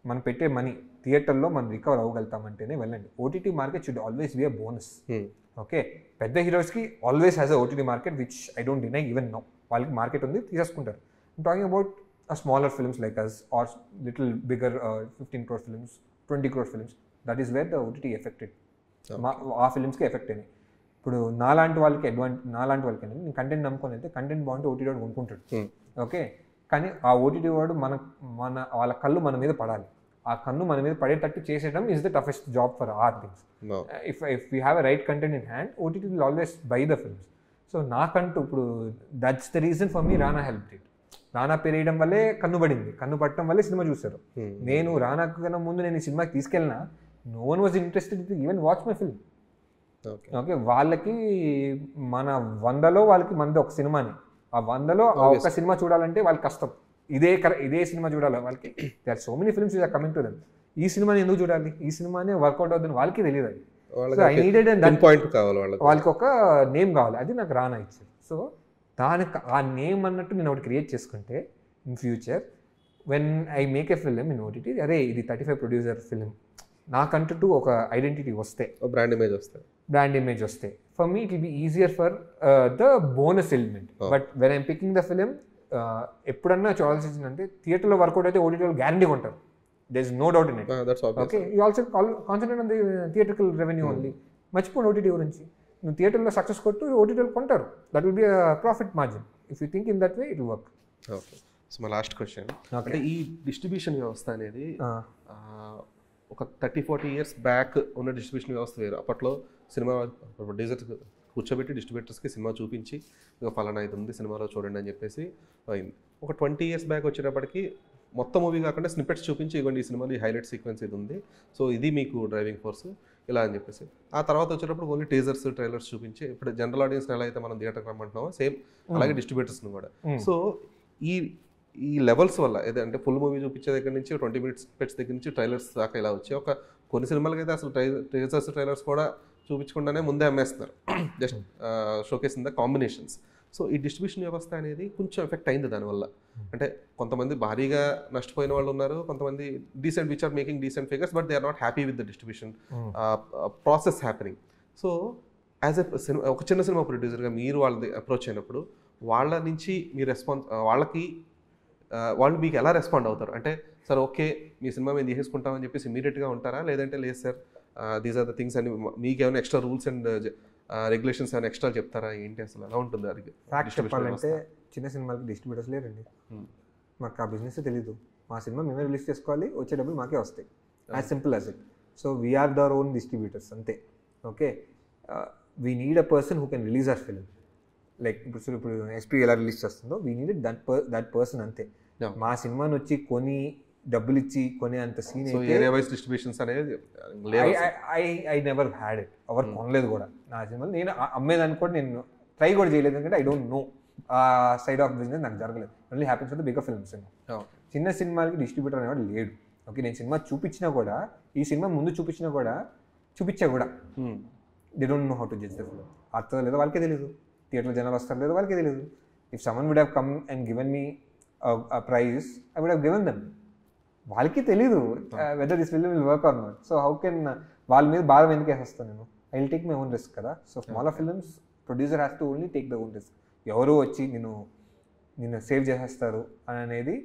మనం పెట్టే మనీ థియేటర్లో మనం రికవర్ అవ్వగలుగుతామంటేనే వెళ్ళండి. OTT market should always be a bonus. Okay, పెద్ద హీరోస్కి always has a OTT market which I don't deny even now. వాళ్ళకి మార్కెట్ ఉంది, తీసేసుకుంటారు. Talking about smaller films like us are little bigger 15 crore films, 20 crore films, that is where the OTT affected. ఆ ఫిల్మ్స్కి effect అయినాయి. ఇప్పుడు నాలాంటి వాళ్ళకి నేను కంటెంట్ నమ్ముకొని అయితే కంటెంట్ బాగుంటే ఓటీటీ వాడు కొనుక్కుంటాడు. ఓకే, కానీ ఆ ఓటీటీ వాడు వాళ్ళ కళ్ళు మన మీద పడాలి. ఆ కన్ను మన మీద పడేటట్టు చేసేయడం is the toughest job for our things. If we have a right content in hand, OTT will always buy the films. So నాకంటూ ఇప్పుడు that's the reason for me Rana help it. Rana పేరేయడం వల్లే కన్ను పడింది, కన్ను పట్టడం వల్లే సినిమా చూస్తారు. నేను రానా కన్నా ముందు నేను ఈ సినిమాకి తీసుకెళ్ళినా no one was interested to even watch my film. Okay, వాళ్ళకి మన 100లో వాళ్ళకి మనది ఒక సినిమాని, ఆ 100లో ఒక సినిమా చూడాలంటే వాళ్ళకి కష్టం. ఇదే సినిమా చూడాలి వాళ్ళకి. They are so many films are coming to them. ఈ సినిమాని ఎందుకు చూడాలి, ఈ సినిమానే వర్కౌట్ అవుతుంది వాళ్ళకి తెలియదు. అది ఐ నీడెడ్ వాళ్ళకి ఒక నేమ్ కావాలి, అది నాకు రానా ఇచ్చారు. సో దానికి ఆ నేమ్ అన్నట్టు నేను ఒకటి క్రియేట్ చేసుకుంటే in future when I make a film in OTT, అరే ఇది 35 ప్రొడ్యూసర్ ఫిల్మ్, నాకంటూ ఒక ఐడెంటిటీ వస్తే, బ్రాండ్ ఇమేజ్ వస్తే, for me it will be easier for the bonus element. But when I'm picking the film, ఎప్పుడన్నా చూడాల్సి వచ్చిందంటే థియేటర్లో వర్కౌట్ అయితే ఓటీటీలో గ్యారంటీ కొంటారు. There is no doubt in it. Okay, you also concentrate on the theatrical revenue only. మర్చిపోండి OTT గురించి. నువ్వు థియేటర్లో సక్సెస్ కొట్టు, ఓటీటీలో కొంటారు. That will be profit margin. If you think in that way it will work. Okay, so మా last question అంటే ఈ డిస్ట్రిబ్యూషన్ వ్యవస్థ అనేది ఒక 30-40 years బ్యాక్ ఉన్న డిస్ట్రిబ్యూషన్ వ్యవస్థ వేరు. అప్పట్లో సినిమా ప్రొడ్యూసర్స్ కూర్చోబెట్టి డిస్ట్రిబ్యూటర్స్కి సినిమా చూపించి ఇక ఫలానా ఇది ఉంది సినిమాలో చూడండి అని చెప్పేసి అయింది. ఒక 20 years బ్యాక్ వచ్చేటప్పటికి మొత్తం మూవీ కాకుండా స్నిప్పెట్స్ చూపించి ఇవ్వండి ఈ సినిమాలో ఈ హైలైట్ సీక్వెన్స్ ఇది ఉంది, సో ఇది మీకు డ్రైవింగ్ ఫోర్స్ ఇలా అని చెప్పేసి. ఆ తర్వాత వచ్చేటప్పుడు ఓన్లీ టీజర్స్ ట్రైలర్స్ చూపించి, ఇప్పుడు జనరల్ ఆడియన్స్ ఎలా అయితే మనం థియేటర్కి రమ్మంటున్నామో సేమ్ అలాగే డిస్ట్రిబ్యూటర్స్ని కూడా. సో ఈ లెవెల్స్ వల్ల ఏదంటే ఫుల్ మూవీ చూపించే దగ్గర నుంచి 20 minutes స్పెట్స్ దగ్గర నుంచి ట్రైలర్స్ దాకా ఇలా వచ్చి ఒక కొన్ని సినిమాలకి అయితే అసలు టీజర్స్ ట్రైలర్స్ కూడా చూపించకుండానే ముందే అమ్మేస్తున్నారు, just showcase in the combinations. So ఈ డిస్ట్రిబ్యూషన్ వ్యవస్థ అనేది కొంచెం ఎఫెక్ట్ అయింది దానివల్ల. అంటే కొంతమంది భారీగా నష్టపోయిన వాళ్ళు ఉన్నారు, కొంతమంది decent which are making decent figures but they are not happy with the distribution process happening. So as a ఒక చిన్న సినిమా ప్రొడ్యూసర్గా మీరు వాళ్ళది అప్రోచ్ అయినప్పుడు వాళ్ళ నుంచి మీ వాళ్ళు మీకు ఎలా రెస్పాండ్ అవుతారు? అంటే సార్ ఓకే మీ సినిమా మేము తీసేసుకుంటామని చెప్పేసి ఇమీడియట్గా ఉంటారా, లేదంటే లేదు sir these are the things అని మీకు ఏమైనా ఎక్స్ట్రా రూల్స్ అండ్ రెగ్యులేషన్స్ ఏమైనా ఎక్స్ట్రా చెప్తారా, ఏంటి అసలు ఎలా ఉంటుంది? అది ఫ్యాక్ట్ చెప్పాలంటే చిన్న సినిమాలకి డిస్ట్రిబ్యూటర్స్ లేరండి. మాకు ఆ బిజినెస్ తెలీదు. మా సినిమా మేమే రిలీజ్ చేసుకోవాలి, వచ్చే డబ్బులు మాకే వస్తాయి, as simple as it. So we're their own distributors అంతే. Okay, we need a person who can release our film. Like ఇప్పుడు ఎస్పీ ఎలా రిలీజ్ చేస్తుందో వీ నీడ్ దట్ పర్సన్ అంతే. మా సినిమాని వచ్చి కొని డబ్బులు ఇచ్చి కొనే అంత సీన్ ఏరియా వైస్ డిస్ట్రిబ్యూషన్స్ అనేది ఐ నెవర్ హ్యాడ్ ఇట్. ఎవరు కొనలేదు కూడా నా సినిమాలు. నేను అమ్మేదాన్ని కూడా నేను ట్రై కూడా చేయలేదు, ఎందుకంటే ఐ డోంట్ నో ఆ సైడ్ ఆఫ్ బిజినెస్ నాకు జరగలేదు. Only happens for the bigger films. చిన్న సినిమాలకి డిస్ట్రిబ్యూటర్ అనేవాడు లేడు. ఓకే, నేను సినిమా చూపించినా కూడా, ఈ సినిమా ముందు చూపించినా కూడా they don't know how to judge the film. అర్థం లేదో వాళ్ళకే తెలియదు, థియేటర్లో జనాలు వస్తారు లేదో వాళ్ళకే తెలియదు. If someone would have come and given me a prize, I would have given them. వాళ్ళకి తెలీదు whether this film will work or not. So how can వాళ్ళ మీద భారం ఎందుకు వేసేస్తాను నేను? I will take my own risk కదా. So smaller films producer has to only take the own risk. ఎవరో వచ్చి నిన్ను సేవ్ చేసేస్తారు అని అనేది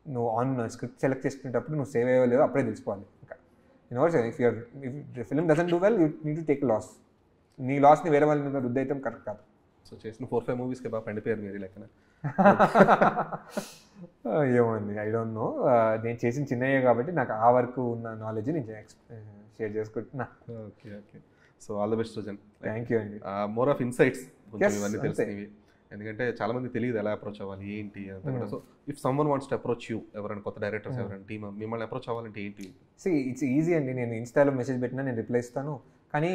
నువ్వు ఆన్ స్క్రిప్ట్ సెలెక్ట్ చేసుకునేటప్పుడు నువ్వు సేవ్ అయ్యలేదో అప్పుడే తెలిసిపోవాలి. ఇంకా if the film doesn't do well you need to take loss. నీ లాస్ని వేరే వాళ్ళ మీద రుద్దైతే కరెక్ట్ కాదు. సో చేసిన 4-5 మూవీస్కి బాగా పండిపోయారు మీరు లెక్కన. ఏమండి, ఐ డోంట్ నో. నేను చేసిన చిన్నయ్యే కాబట్టి నాకు ఆ వరకు ఉన్న నాలెడ్జ్ నేను షేర్ చేసుకుంటున్నా. Okay okay. So all the best Srujan. Thank you అండి. మోర్ ఆఫ్ ఇన్సైట్స్ కొంచెం ఇవన్నీ తెలిసినవి, ఎందుకంటే చాలా మంది తెలియదు ఎలా అప్రోచ్ అవ్వాలి ఏంటి అంతా కూడా. So if someone wants to approach you, ఎవరైనా కొత్త డైరెక్టర్స్ ఎవరైనా టీమ్ మిమ్మల్ని అప్రోచ్ అవ్వాలంటే ఏంటి? ఇట్స్ ఈజీ అండి. నేను ఇన్స్టాలో మెసేజ్ పెట్టినా నేను రిప్లై ఇస్తాను. కానీ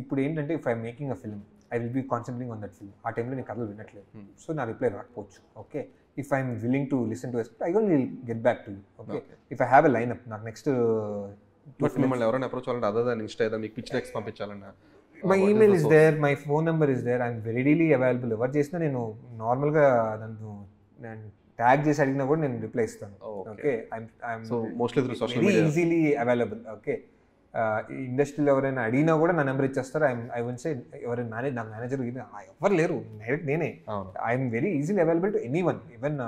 ఇప్పుడు ఏంటంటే if I'm making a film I will be concentrating on that film. ఆ టైంలో నేను కథలు వినట్లేదు, సో నా రిప్లై రాకపోవచ్చు. Okay, if I'm willing to listen to I will get back to you. Okay, if I have a line up నాకు next మిమ్మల్ని ఎవరైనా అప్రోచ్ అవ్వాలంటే అదర్ దాన్ ఇన్స్టా ఏదో మీకు పిచ్ డెక్స్ పంపించాలన్నా my email is there, my phone number is there, I'm readily available. ఎవరు చేసినా నేను నార్మల్గా నన్ను ట్యాగ్ చేసి అడిగినా కూడా నేను రిప్లై ఇస్తాను. Okay, very easily available. Okay, ఇండస్ట్రీలో ఎవరైనా అడిగినా కూడా నా నెంబర్ ఇచ్చేస్తారు. ఐ విల్ సే ఎవరైనా నాకు మేనేజర్ ఎవరు లేరు, డైరెక్ట్ నేనే. I'm very easily available to anyone. Even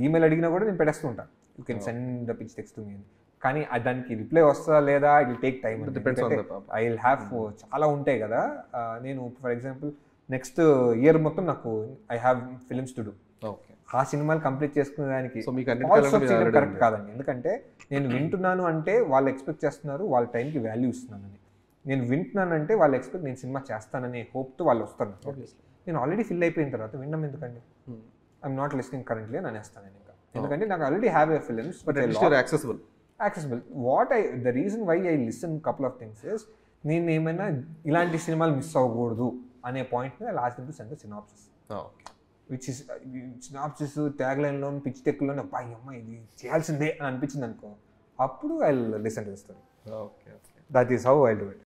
email అడిగినా కూడా నేను పెట్టేస్తూ ఉంటాను. You can send the pitch text to me. కానీ దానికి రిప్లై వస్తుందా లేదా it will take time. I will have చాలా ఉంటాయి కదా. నేను ఫర్ ఎగ్జాంపుల్ నెక్స్ట్ ఇయర్ మొత్తం నాకు I have films to do. ఆ సినిమాలు కంప్లీట్ చేసుకునే దానికి కరెక్ట్ కాదండి. ఎందుకంటే నేను వింటున్నాను అంటే వాళ్ళు ఎక్స్పెక్ట్ చేస్తున్నారు, వాళ్ళ టైంకి వాల్యూ ఇస్తున్నానని. నేను వింటున్నానంటే వాళ్ళు ఎక్స్పెక్ట్ నేను సినిమా చేస్తాననే హోప్తో వాళ్ళు వస్తాను. నేను ఆల్రెడీ ఫిల్ అయిపోయిన తర్వాత వినడం ఎందుకండి? ఐఎమ్ నాట్ లిస్నింగ్ కరెంట్లీ అని అనేస్తాను ఇంకా. ఎందుకంటే నాకు already have a films accessible. The reason why I listen couple of things is నేను ఏమైనా ఇలాంటి సినిమాలు మిస్ అవ్వకూడదు అనే పాయింట్ మీద last to send synopsis, which is synopsis tag లైన్లో పిచ్ టెక్లోనే అబ్బాయి అమ్మ ఇది చేయాల్సిందే అని అనిపించింది అనుకో, అప్పుడు I listen to the story. That is how I do it.